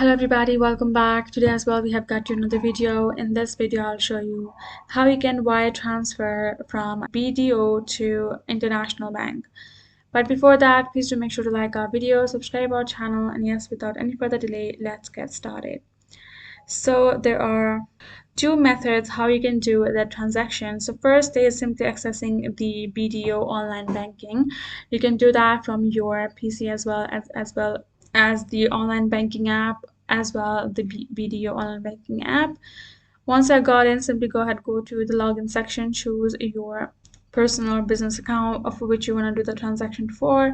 Hello everybody, welcome back. Today as well we have got you another video. In this video I'll show you how you can wire transfer from BDO to international bank. But before that, please do make sure to like our video, subscribe our channel, and yes, without any further delay, let's get started. So there are two methods how you can do that transaction. So first is simply accessing the BDO online banking. You can do that from your PC as the online banking app, as well the BDO online banking app. Once I got in, simply go ahead, go to the login section, choose your personal or business account of which you want to do the transaction for,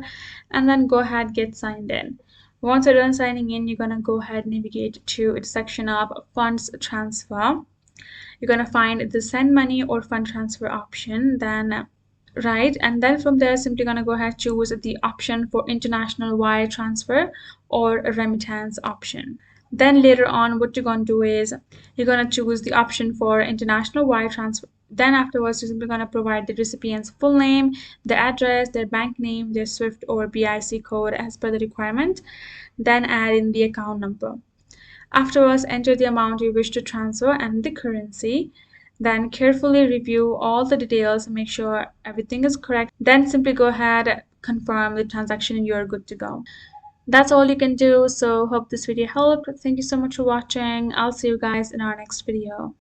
and then go ahead, get signed in. Once you're done signing in, you're going to go ahead, navigate to its section of funds transfer. You're going to find the send money or fund transfer option, then and then from there simply going to go ahead, choose the option for international wire transfer or remittance option. Then later on, what you're going to do is you're going to choose the option for international wire transfer. Then afterwards, you're simply going to provide the recipient's full name, the address, their bank name, their SWIFT or BIC code as per the requirement. Then add in the account number. Afterwards, enter the amount you wish to transfer and the currency. Then carefully review all the details, make sure everything is correct. Then simply go ahead, confirm the transaction, and you're good to go. That's all you can do. So hope this video helped. Thank you so much for watching. I'll see you guys in our next video.